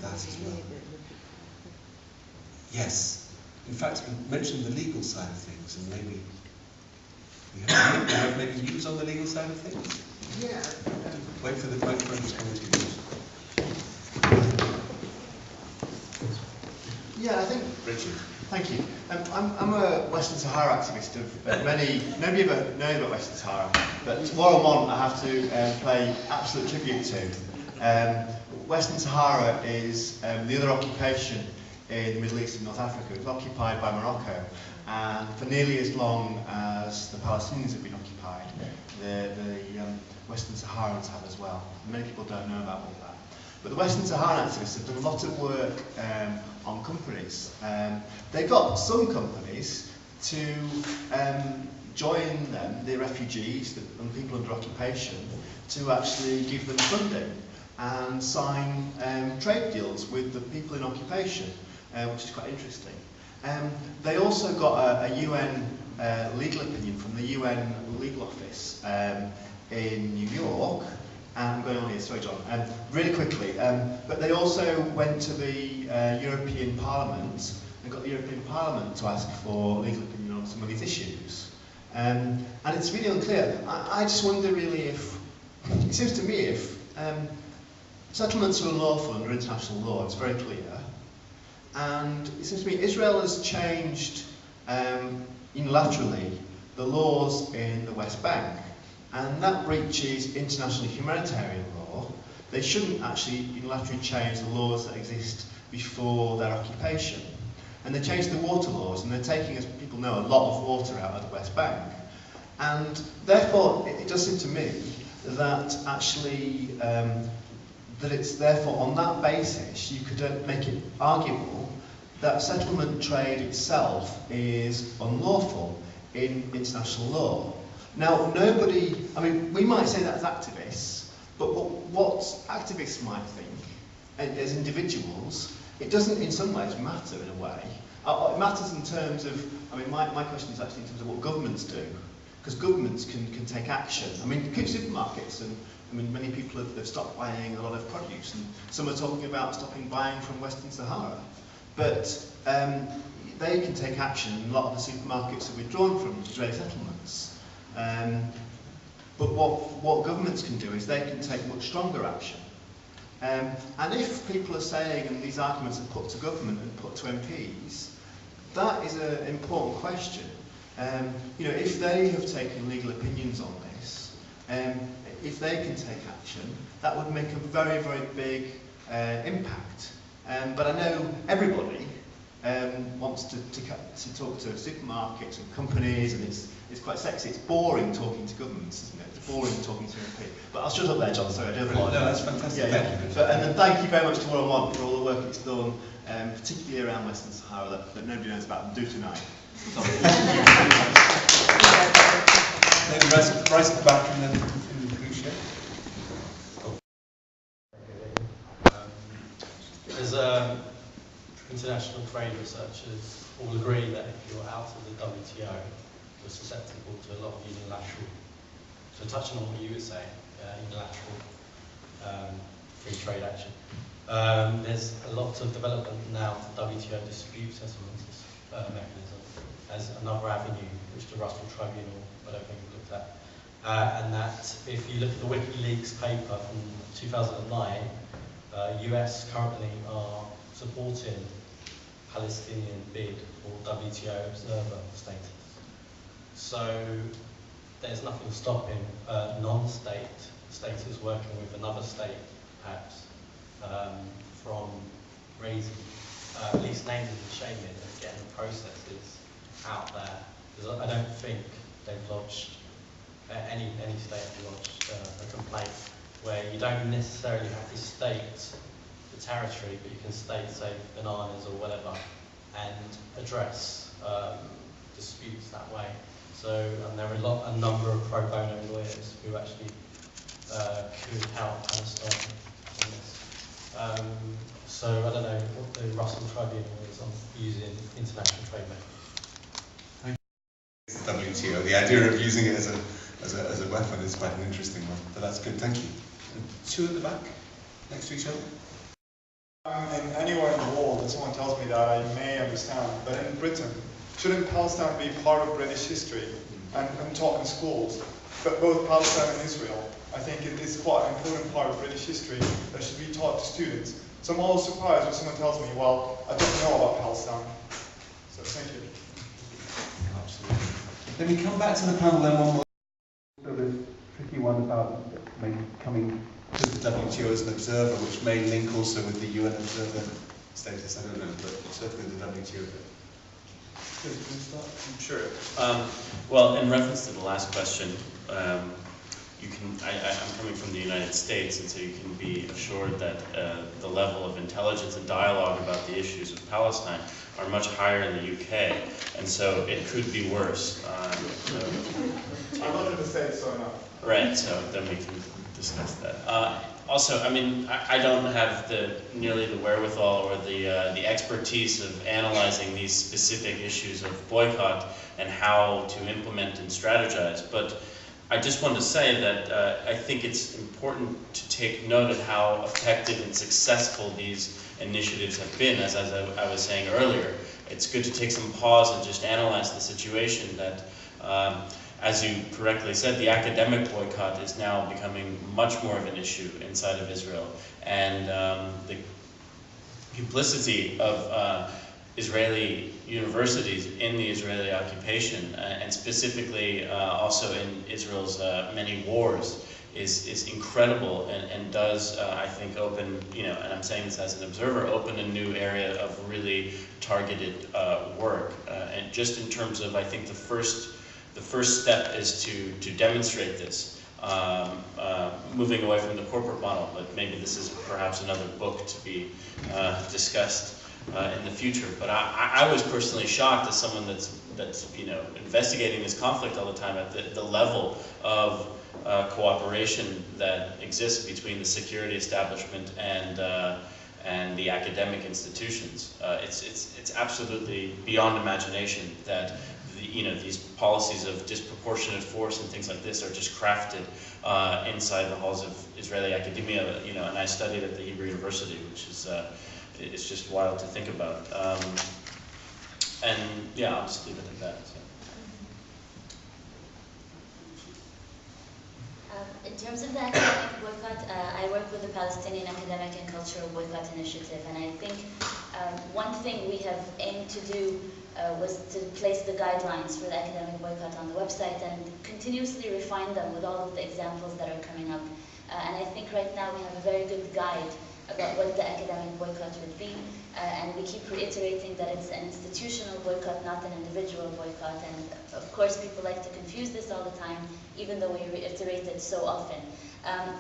that as well. Yes. In fact, we mentioned the legal side of things, and maybe we have maybe views on the legal side of things. Yeah. Wait for the microphone to come to you. Yeah, I think. Richard. Thank you. I'm a Western Sahara activist of many. Nobody ever knows about Western Sahara, but one I have to pay absolute tribute to. Western Sahara is the other occupation in the Middle East and North Africa. It was occupied by Morocco, and for nearly as long as the Palestinians have been occupied, the Western Saharans have as well. Many people don't know about all that. But the Western Saharan activists have done a lot of work on companies. They got some companies to join them, the refugees and people under occupation, to actually give them funding and sign trade deals with the people in occupation, which is quite interesting. They also got a UN legal opinion from the UN legal office in New York. And I'm going on here, sorry John, really quickly, but they also went to the European Parliament and got the European Parliament to ask for legal opinion on some of these issues. And it's really unclear. I just wonder really if, it seems to me if settlements are unlawful under international law, it's very clear. And it seems to me Israel has changed unilaterally the laws in the West Bank. And that breaches international humanitarian law. They shouldn't actually unilaterally change the laws that exist before their occupation. And they changed the water laws, and they're taking, as people know, a lot of water out of the West Bank. And therefore, it does seem to me that actually, that it's therefore on that basis, you could make it arguable that settlement trade itself is unlawful in international law. Now, nobody, I mean, we might say that as activists, but what activists might think, as individuals, it doesn't in some ways matter in a way. It matters in terms of, I mean, my question is actually in terms of what governments do, because governments can take action. I mean, supermarkets, and I mean, many people have stopped buying a lot of produce, and some are talking about stopping buying from Western Sahara. But they can take action, and a lot of the supermarkets have withdrawn from Israeli settlements. But what governments can do is they can take much stronger action. And if people are saying, and these arguments are put to government and put to MPs, that is an important question. You know, if they have taken legal opinions on this, if they can take action, that would make a very, very big impact. But I know everybody wants to talk to supermarkets and companies, and it's quite sexy. It's boring talking to governments, isn't it? It's boring talking to MP. But I'll shut up there, John. Sorry, I do apologise. No, that's fantastic. Yeah, yeah. And then thank you very much to One on One for all the work it's done, particularly around Western Sahara that nobody knows about. Do tonight. Maybe rise at the back and then Lucia. As international trade researchers all agree that if you're out of the WTO, you're susceptible to a lot of unilateral. So touching on what you were saying, unilateral free trade action. There's a lot of development now to WTO dispute settlement mechanism as another avenue, which the Russell Tribunal, I don't think looked at. And that if you look at the WikiLeaks paper from 2009, US currently are supporting Palestinian bid for WTO observer status. So there's nothing stopping non-state status working with another state, perhaps, from raising, at least naming and shaming and getting the processes out there. Because I don't think they've lodged, any state have lodged a complaint where you don't necessarily have to state the territory, but you can state, say, bananas or whatever, and address disputes that way. So there are a number of pro bono lawyers who actually could help Palestine on this. So I don't know what the Russell Tribunal is on using international trade methods. WTO, the idea of using it as a weapon is quite an interesting one, but that's good, thank you. And two at the back, next to each other. In anywhere in the world that someone tells me that, I may understand. But in Britain, shouldn't Palestine be part of British history? And I'm talking schools, but both Palestine and Israel. I think it is quite an important part of British history that should be taught to students. So I'm always surprised when someone tells me, well, I don't know about Palestine. So thank you. Absolutely. Let me come back to the panel then one more. Sort of tricky one about maybe coming to the WTO as an observer, which may link also with the UN observer status. I don't know, but certainly the WTO. Can you start? Sure. Well, in reference to the last question, I'm coming from the United States, and so you can be assured that the level of intelligence and dialogue about the issues of Palestine are much higher in the UK, and so it could be worse. I'm not in the States, so no. Right, so then we can discuss that. Also, I mean, I don't have nearly the wherewithal or the expertise of analyzing these specific issues of boycott and how to implement and strategize, but I just want to say that I think it's important to take note of how effective and successful these initiatives have been. As I was saying earlier, it's good to take some pause and just analyze the situation that, as you correctly said, the academic boycott is now becoming much more of an issue inside of Israel. And the complicity of Israeli universities in the Israeli occupation, and specifically also in Israel's many wars, is incredible and does, I think, open, and I'm saying this as an observer, open a new area of really targeted work. And just in terms of, I think the first step is to demonstrate this, moving away from the corporate model, but maybe this is perhaps another book to be discussed in the future. But I was personally shocked as someone that's investigating this conflict all the time at the level of cooperation that exists between the security establishment and the academic institutions. It's absolutely beyond imagination that these policies of disproportionate force and things like this are just crafted inside the halls of Israeli academia. And I studied at the Hebrew University, which is it's just wild to think about. And yeah, I'll just leave it at that. So. In terms of the academic boycott, I work with the Palestinian Academic and Cultural Boycott Initiative, and I think one thing we have aimed to do was to place the guidelines for the academic boycott on the website and continuously refine them with all of the examples that are coming up. And I think right now we have a very good guide about what the academic boycott would be, and we keep reiterating that it's an institutional boycott, not an individual boycott, and of course people like to confuse this all the time, even though we reiterate it so often.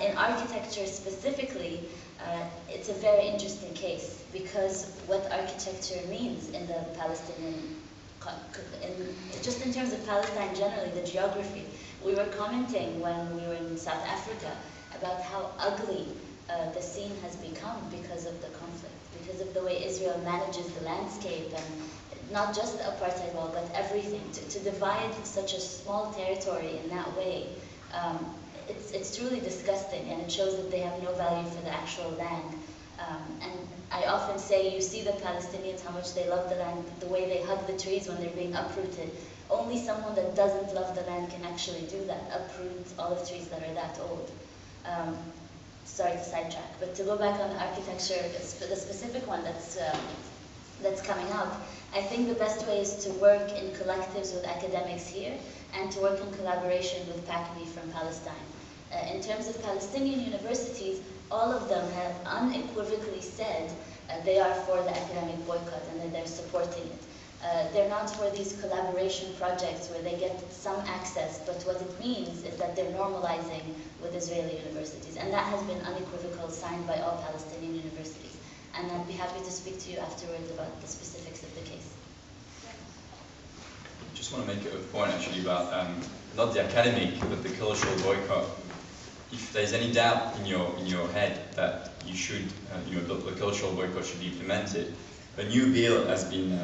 In architecture specifically, it's a very interesting case, because what architecture means in the Palestinian, just in terms of Palestine generally, the geography. We were commenting when we were in South Africa about how ugly the scene has become because of the conflict, because of the way Israel manages the landscape, and not just the apartheid wall, but everything. To divide such a small territory in that way, it's truly disgusting, and it shows that they have no value for the actual land. And I often say, you see the Palestinians, how much they love the land, the way they hug the trees when they're being uprooted. Only someone that doesn't love the land can actually do that, uproot olive trees that are that old. Sorry to sidetrack, but to go back on architecture, the specific one that's coming up, I think the best way is to work in collectives with academics here and to work in collaboration with PACMI from Palestine. In terms of Palestinian universities, all of them have unequivocally said they are for the academic boycott and that they're supporting it. They're not for these collaboration projects where they get some access, but what it means is that they're normalizing with Israeli universities, and that has been unequivocal, signed by all Palestinian universities. And I'd be happy to speak to you afterwards about the specifics of the case. I just want to make a point actually about not the academic, but the cultural boycott. If there's any doubt in your head that you should, the cultural boycott should be implemented, a new bill has been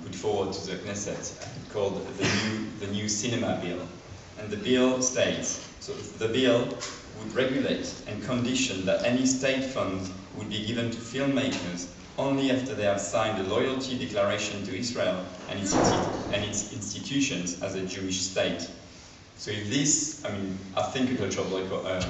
put forward to the Knesset called the new cinema bill, and the bill states, so the bill would regulate and condition that any state funds would be given to filmmakers only after they have signed a loyalty declaration to Israel and its institutions as a Jewish state. So if this, I mean, I think a cultural boycott,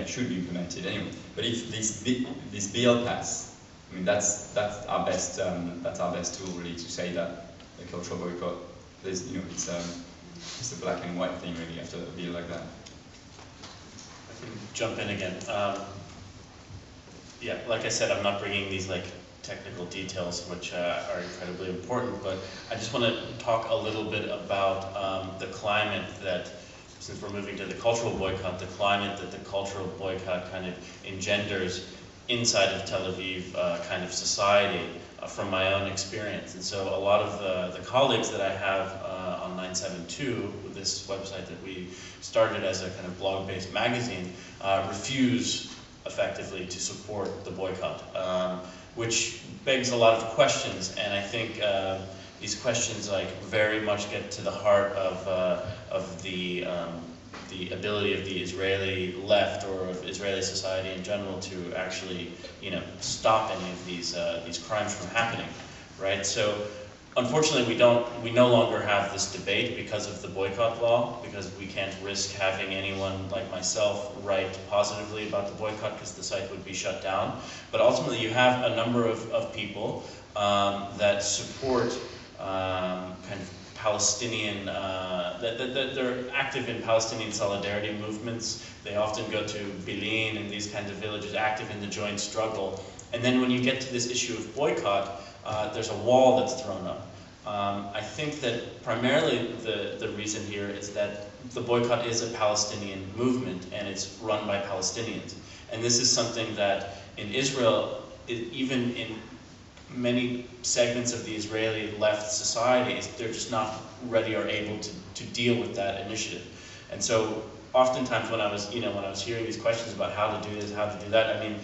should be implemented anyway. But if this bill pass, I mean, that's our best tool really to say that a cultural boycott, there's, it's a black and white thing really after a bill like that. I can jump in again. Yeah, like I said, I'm not bringing these like technical details, which are incredibly important, but I just want to talk a little bit about the climate that, since we're moving to the cultural boycott, the climate that the cultural boycott kind of engenders inside of Tel Aviv kind of society from my own experience. And so a lot of the colleagues that I have on 972, this website that we started as a kind of blog-based magazine, refuse effectively to support the boycott, which begs a lot of questions, and I think these questions like very much get to the heart of the ability of the Israeli left or of Israeli society in general to actually, stop any of these crimes from happening, right? So, unfortunately, we no longer have this debate because of the boycott law, because we can't risk having anyone like myself write positively about the boycott because the site would be shut down. But ultimately, you have a number of people that support kind of Palestinian, that they're active in Palestinian solidarity movements. They often go to Bilin and these kinds of villages, active in the joint struggle. And then when you get to this issue of boycott, there's a wall that's thrown up. I think that primarily the reason here is that the boycott is a Palestinian movement and it's run by Palestinians. And this is something that in Israel, even in many segments of the Israeli left society, they're just not ready or able to deal with that initiative. And so oftentimes when I was hearing these questions about how to do this, how to do that, I mean,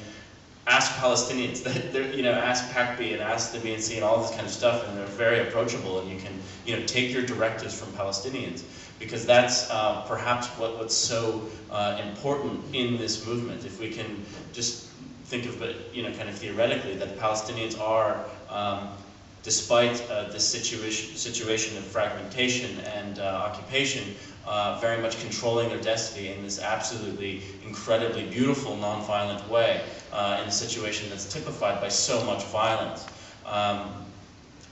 ask Palestinians, ask PACB and ask the BNC and all this kind of stuff, and they're very approachable, and you can, take your directives from Palestinians, because that's perhaps what's so important in this movement. If we can just think of it, kind of theoretically, that Palestinians are, despite this situation of fragmentation and occupation, very much controlling their destiny in this absolutely incredibly beautiful non-violent way, in a situation that's typified by so much violence.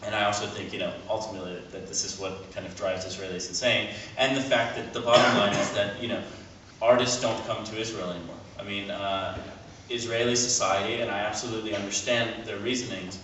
And I also think, ultimately that this is what kind of drives Israelis insane, and the fact that the bottom line is that, artists don't come to Israel anymore. I mean, Israeli society, and I absolutely understand their reasonings,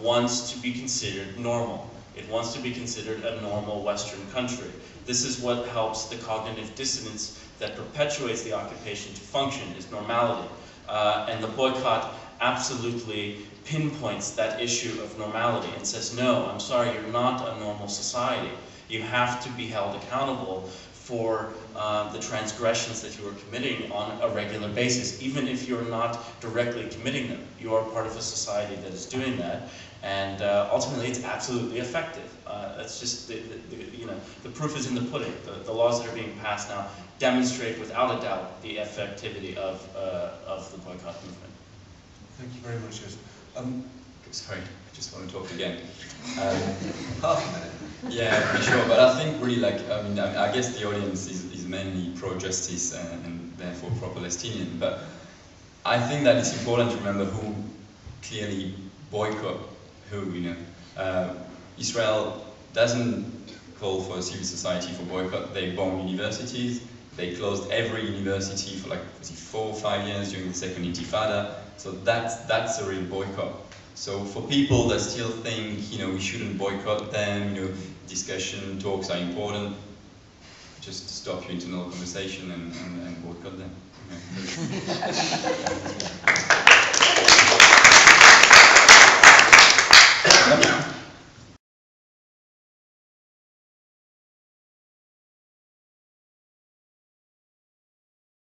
wants to be considered normal. It wants to be considered a normal Western country. This is what helps the cognitive dissonance that perpetuates the occupation to function, is normality. And the boycott absolutely pinpoints that issue of normality and says, no, I'm sorry, you're not a normal society. You have to be held accountable for the transgressions that you are committing on a regular basis, even if you're not directly committing them. You are part of a society that is doing that, and ultimately it's absolutely effective. That's just, the proof is in the pudding. The laws that are being passed now demonstrate without a doubt the effectivity of the boycott movement. Thank you very much, Joseph. Sorry, I just want to talk again. Half a minute. Yeah, for sure. But I think really, I guess the audience is mainly pro-justice and therefore pro-Palestinian. But I think that it's important to remember who clearly boycott who. Israel doesn't call for civil society for boycott. They bomb universities. They closed every university for 4 or 5 years during the second Intifada. So that's a real boycott. So for people that still think, we shouldn't boycott them, discussion, talks are important, just stop your internal conversation and boycott them. Okay.